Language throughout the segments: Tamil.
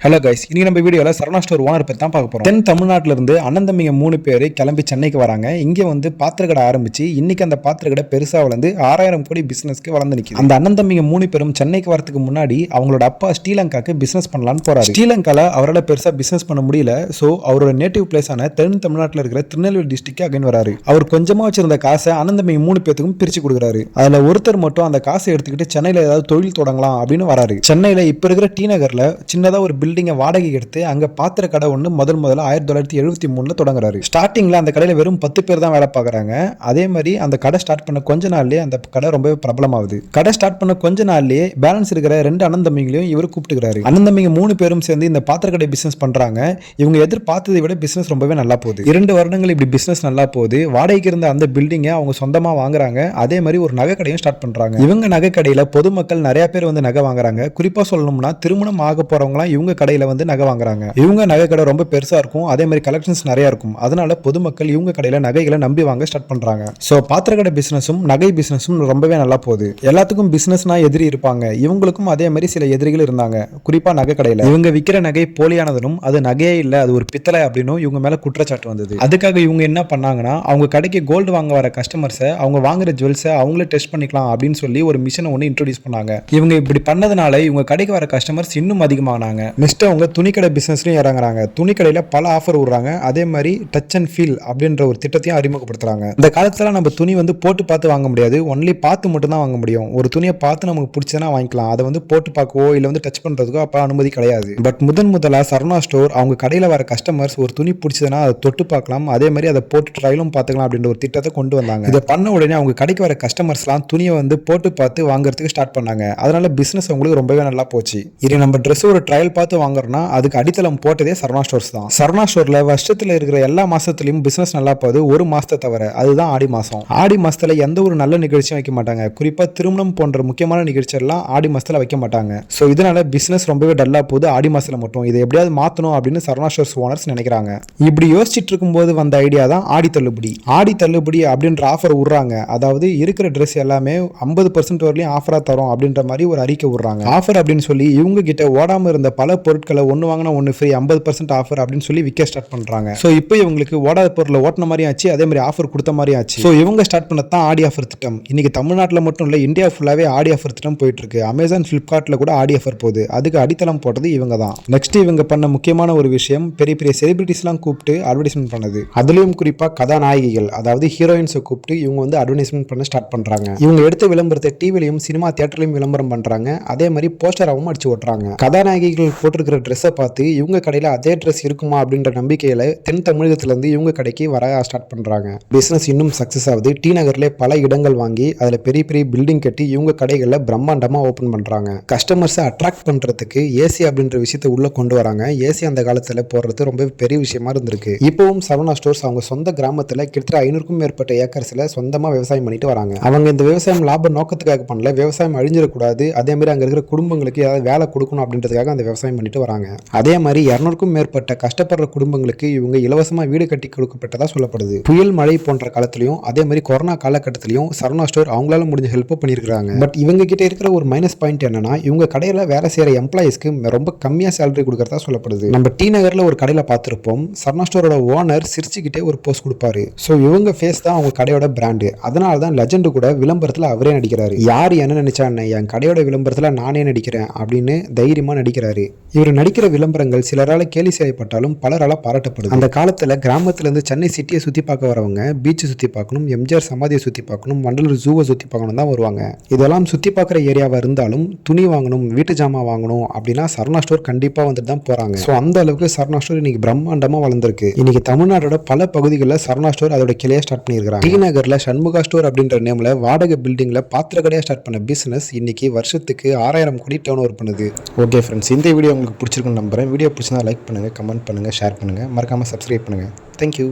ஹலோ கைஸ், இன்னைக்கு நம்ம வீடியோவில் சரவணா ஸ்டோர் ஓனர் பற்றி தான் பார்க்க போகிறோம். தென் தமிழ்நாட்டில இருந்து அண்ணன் தம்பிங்க 3 பேர் கிளம்பி சென்னைக்கு வராங்க. இங்கே வந்து பாத்திரக்கடை ஆரம்பிச்சு இன்னைக்கு அந்த பாத்திரக்கடை பெருசாக வளர்ந்து 6000 கோடி பிசினஸ்க்கு வளர்ந்து நிற்குது. அந்த அண்ணன் தம்பிங்க 3 பேரும் சென்னைக்கு வரதுக்கு முன்னாடி அவங்களோட அப்பா ஸ்ரீலங்காக்கு பிசினஸ் பண்ணலான்னு போறாரு. ஸ்ரீலங்கால அவரால் பெருசாக பிசினஸ் பண்ண முடியல. ஸோ அவரோட நேட்டிவ் பிளேஸான தென் தமிழ்நாட்டில் இருக்கிற திருநெல்வேலி டிஸ்ட்ரிக்ட் அகைன் வராரு. அவர் கொஞ்சமாக வச்சிருந்த காசை அண்ணன் தம்பிங்க 3 பேத்துக்கும் பிரிச்சு கொடுக்குறாரு. அதில் ஒருத்தர் மட்டும் அந்த காசை எடுத்துக்கிட்டு சென்னையில் ஏதாவது தொழில் தொடங்கலாம் அப்படின்னு வராரு. சென்னையில் இப்போ இருக்கிற டி நகரில் சின்னதாக ஒரு பில்டிங்கை வாடகை எடுத்து அங்க பாத்திர கடை ஒன்று முதல்ல 1973 தொடங்குறாரு. ஸ்டார்டிங்ல அந்த கடையில வெறும் 10 பேர் தான் வேலை பார்க்கறாங்க. அதே மாதிரி அந்த கடை ஸ்டார்ட் பண்ண கொஞ்ச நாள்லயே அந்த கடை ரொம்பவே பிரபலமாகுது. கடை ஸ்டார்ட் பண்ண கொஞ்ச நாள்லயே பேலன்ஸ் இருக்கிற 2 அண்ணன் தம்பிங்களையும் இவர் கூப்பிட்டுக்கிறாரு. அண்ணன் தம்பிங்க 3 பேரும் சேர்ந்து இந்த பாத்திர கடை பிசினஸ் பண்றாங்க. இவங்க எதிர்பார்த்ததை விட பிசினஸ் ரொம்பவே நல்லா போகுது. 2 வருடங்கள் இப்படி பிசினஸ் நல்லா போகுது. வாடகைக்கு இருந்த அந்த பில்டிங்கை அவங்க சொந்தமா வாங்குறாங்க. அதே மாதிரி ஒரு நகை கடையும் ஸ்டார்ட் பண்றாங்க. இவங்க நகை கடையில பொதுமக்கள் நிறைய பேர் வந்து நகை வாங்குறாங்க. குறிப்பா சொல்லணும்னா திருமணம் ஆக போறவங்க இவங்க கடையில வந்து நகை வாங்குறாங்க. இவங்க நகை கடை ரொம்ப பெருசா இருக்கும். அதே மாதிரி கலெக்ஷன்ஸ் நிறைய இருக்கும். அதனால பொதுமக்கள் இவங்க கடையில நகைகளை நம்பி வாங்க ஸ்டார்ட் பண்றாங்க. சோ பாத்திர கடை பிசினஸும் நகை பிசினஸும் ரொம்பவே நல்லா போகுது. எல்லாத்துக்கும் பிசினஸ்னா எதிரி இருப்பாங்க. இவங்களுக்கும் அதே மாதிரி சில எதிரிகள் இருந்தாங்க. குறிப்பா நகை கடையில இவங்க விற்கிற நகை போலியானதும் அது நகையே இல்ல, அது ஒரு பித்தளை அப்படின்னு இவங்க மேல குற்றச்சாட்டு வந்தது. அதுக்காக இவங்க என்ன பண்ணாங்கன்னா அவங்க கடைக்கு கோல்டு வாங்க வர கஸ்டமர்ஸை அவங்க வாங்குற ஜுவல்ஸை அவங்களே டெஸ்ட் பண்ணிக்கலாம் அப்படின்னு சொல்லி ஒரு மிஷினை ஒன்று இன்ட்ரோடியூஸ் பண்ணாங்க. இவங்க இப்படி பண்ணதுனால இவங்க கடைக்கு வர கஸ்டமர்ஸ் இன்னும் அதிகமானாங்க. நெக்ஸ்ட் அவங்க துணிக்கடை பிசினஸ்லயும் இறங்குறாங்க. துணிக்கடையில பல ஆஃபர் விடுறாங்க. அதே மாதிரி டச் அண்ட் ஃபீல் அப்படின்ற ஒரு திட்டத்தையும் அறிமுகப்படுத்துறாங்க. இந்த காலத்துல நம்ம துணி வந்து போட்டு பார்த்து வாங்க முடியாது. ஒன்லி பார்த்து மட்டும் தான் வாங்க முடியும். ஒரு துணியை பார்த்து நமக்கு பிடிச்சதுன்னா வாங்கிக்கலாம். அதை வந்து போட்டு பார்க்கவோ இல்லை வந்து டச் பண்றதுக்கோ அப்ப அனுமதி கிடையாது. பட் முதலா சரவணா ஸ்டோர் அவங்க கடையில வர கஸ்டமர்ஸ் ஒரு துணி பிடிச்சதுன்னா அதை தொட்டு பார்க்கலாம். அதே மாதிரி அதை போட்டு ட்ரையலும் பார்த்துக்கலாம் அப்படின்ற ஒரு திட்டத்தை கொண்டு வந்தாங்க. இதை பண்ண உடனே அவங்க கடைக்கு வர கஸ்டமர்ஸ்லாம் துணியை வந்து போட்டு பார்த்து வாங்குறதுக்கு ஸ்டார்ட் பண்ணாங்க. அதனால பிசினஸ் அவங்களுக்கு ரொம்பவே நல்லா போச்சு. இது நம்ம ட்ரெஸ் ஒரு ட்ரையல் பார்த்து வாங்குறோம்னா அதுக்கு அடித்தளம் போட்டதே சரவணா ஸ்டோர்ஸ் தான். சரவணா ஸ்டோர்ல வருஷத்துல இருக்கிற எல்லா மாசத்துலயும் பிசினஸ் நல்லா போகுது, ஒரு மாசத்தை தவிர. அதுதான் ஆடி மாசம். ஆடி மாசத்துல எந்த ஒரு நல்ல நிகழ்ச்சியும் வைக்க மாட்டாங்க. குறிப்பா திருமணம் போன்ற முக்கியமான நிகழ்ச்சி எல்லாம் ஆடி மாசத்துல வைக்க மாட்டாங்க. சோ இதனால பிசினஸ் ரொம்பவே டல்லா போகுது ஆடி மாசத்துல மட்டும். இதை எப்படியாவது மாத்தணும் அப்படின்னு சரவணா ஸ்டோர்ஸ் ஓனர்ஸ் நினைக்கிறாங்க. இப்படி யோசிச்சுட்டு இருக்கும்போது வந்த ஐடியா தான் ஆடி தள்ளுபடி. ஆடி தள்ளுபடி அப்படின்ற ஆஃபர் விடுறாங்க. அதாவது இருக்கிற ட்ரெஸ் எல்லாமே 50% வரலையும் ஆஃபரா தரும் அப்படின்ற மாதிரி ஒரு அறிக்கை விடுறாங்க. ஆஃபர் அப்படின்னு சொல்லி இவங்க கிட்ட ஓடாம இருந்த பல பொருட்களை ஒன்னு வாங்கினா ஒன்னு ஃப்ரீ 50% ஆஃபர் அப்படின்னு சொல்லி விற்க ஸ்டார்ட் பண்றாங்க. சோ இப்போ இவங்களுக்கு ஓடாத பொருளை ஓட்டின மாதிரி ஆச்சு. அதே மாதிரி ஆஃபர் கொடுத்த மாதிரி ஆச்சு. சோ இவங்க ஸ்டார்ட் பண்ணதான் ஆடி ஆஃபர் திட்டம். இன்னைக்கு தமிழ்நாட்டில் மட்டும் இல்ல, இந்தியா ஃபுல்லாவே ஆடி ஆஃபர் திட்டம் போயிட்டு இருக்கு. அமேசான், பிளிப்கார்ட்ல கூட ஆடி ஆஃபர் போகுது. அதுக்கு அடித்தளம் போட்டது இவங்க தான். நெக்ஸ்ட் இவங்க பண்ண முக்கியமான ஒரு விஷயம் பெரிய பெரிய செலிபிரிட்டிஸ் எல்லாம் கூப்பிட்டு அட்வர்டைஸ்மெண்ட் பண்ணது. அதுலயும் குறிப்பா கதாநாயகிகள் அதாவது ஹீரோயின்ஸை கூப்பிட்டு இவங்க வந்து அட்வர்டைஸ்மெண்ட் பண்ண ஸ்டார்ட் பண்றாங்க. இவங்க எடுத்த விளம்பரத்தை டிவிலையும் சினிமா தியேட்டர்லையும் விளம்பரம் பண்றாங்க. அதே மாதிரி போஸ்டராகவும் அடிச்சு ஓட்டுறாங்க. கதாநாயகிகள் போட்டிருக்கிற ட்ரெஸ்ஸை பார்த்து இவங்க கடையில அதே ட்ரெஸ் இருக்குமா அப்படின்ற நம்பிக்கையில தென் தமிழகத்துல இருந்து இவங்க கடைக்கு வர ஸ்டார்ட் பண்றாங்க. பிசினஸ் இன்னும் சக்சஸ் ஆகுது. டி நகர்ல பல இடங்கள் வாங்கி அதுல பெரிய பெரிய பில்டிங் கட்டி இவங்க கடைகள்ல பிரம்மாண்டமா ஓபன் பண்றாங்க. கஸ்டமர்ஸை அட்ராக்ட் பண்றதுக்கு ஏசி அப்படின்ற விஷயத்தை உள்ள கொண்டு வராங்க. ஏசி அந்த காலத்துல போடுறது ரொம்ப பெரிய விஷயமா இருந்திருக்கு. இப்பவும் சரவணா ஸ்டோர்ஸ் அவங்க சொந்த கிராமத்துல கிட்டத்தட்ட 500க்கும் மேற்பட்ட ஏக்கர்ஸ்ல சொந்தமா விவசாயம் பண்ணிட்டு வராங்க. அவங்க இந்த விவசாயம் லாப நோக்கத்துக்காக பண்ணல. விவசாயம் அழிஞ்சிடக்கூடாது, அதே மாதிரி அங்க இருக்கிற குடும்பங்களுக்கு ஏதாவது வேலை கொடுக்கணும் அப்படின்றதுக்காக அந்த விவசாயம் பண்ணிட்டு வராங்க. அதே மாதிரி 200க்கும் மேற்பட்ட கஷ்டப்படுற குடும்பங்களுக்கு இவங்க இலவசமா வீடு கட்டி கொடுக்கப்பட்டதா சொல்லப்படுது. புயல் மழை போன்ற காலத்திலையும் அதே மாதிரி கொரோனா காலகட்டத்திலையும் சரவணா ஸ்டோர் அவங்களால முடிஞ்ச ஹெல்ப் பண்ணிருக்காங்க. பட் இவங்க கிட்ட இருக்கிற ஒரு மைனஸ் பாயிண்ட் என்னன்னா இவங்க கடையில வேலை செய்யற எம்ப்ளாயிஸ்க்கு ரொம்ப கம்மியா சேலரி கொடுக்கறதா சொல்லப்படுது. நம்ம டி நகர்ல ஒரு கடையில பார்த்திருப்போம். சரவணா ஸ்டோரோட ஓனர் சிரிச்சுக்கிட்டே ஒரு போஸ்ட் கொடுப்பாரு. சோ இவங்க ஃபேஸ் தான் அவங்க கடையோட பிராண்டு. அதனால தான் லெஜெண்ட் கூட விளம்பரத்துல அவரே நடிக்கிறாரு. யார் என்ன நினைச்சா என் கடையோட விளம்பரத்துல நானே நடிக்கிறேன் அப்படின்னு தைரியமா நடிக்கிறாரு. இவர் நடிக்கிற விளம்பரங்கள் சிலரால கேலி செய்யப்பட்டாலும் பலரால பாராட்டப்படுது. அந்த காலத்துல கிராமத்துல இருந்து சென்னை சிட்டியை சுத்தி பார்க்க வரவங்க பீச்சை சுத்தி பார்க்கணும், எம்ஜிஆர் சமாதியை சுத்தி பார்க்கணும், வண்டலூர் ஜூவை சுத்தி பார்க்கணும் தான் வருவாங்க. இதெல்லாம் சுத்தி பார்க்குற ஏரியாவா இருந்தாலும் துணி வாங்கணும், வீட்டு ஜாமான் வாங்கணும் அப்படின்னா சரவணா ஸ்டோர் கண்டிப்பா வந்துட்டு தான் போறாங்க. ஸோ அந்த அளவுக்கு சரவணா ஸ்டோர் இன்னைக்கு பிரம்மாண்டமா வளர்ந்துருக்கு. இன்னைக்கு தமிழ்நாட்டோட பல பகுதிகளில் சரவணா ஸ்டோர் அதோட கிளையை ஸ்டார்ட் பண்ணியிருக்காங்க. டி நகர்ல சண்முகா ஸ்டோர் அப்படின்ற நேம்ல வாடகை பில்டிங்ல பாத்திர கடையா ஸ்டார்ட் பண்ண பிசினஸ் இன்னைக்கு வருஷத்துக்கு 6000 கோடி டர்ன் ஓவர் பண்ணுது. ஓகே ஃப்ரெண்ட்ஸ், இந்த வீடியோ உங்களுக்கு பிடிச்சிருக்குன்னு நம்புறேன். வீடியோ பிடிச்சிருந்தா லைக் பண்ணுங்க, கமெண்ட் பண்ணுங்க, ஷேர் பண்ணுங்க, மறக்காம சப்ஸ்கிரைப் பண்ணுங்க. தேங்க்யூ,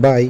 பாய்.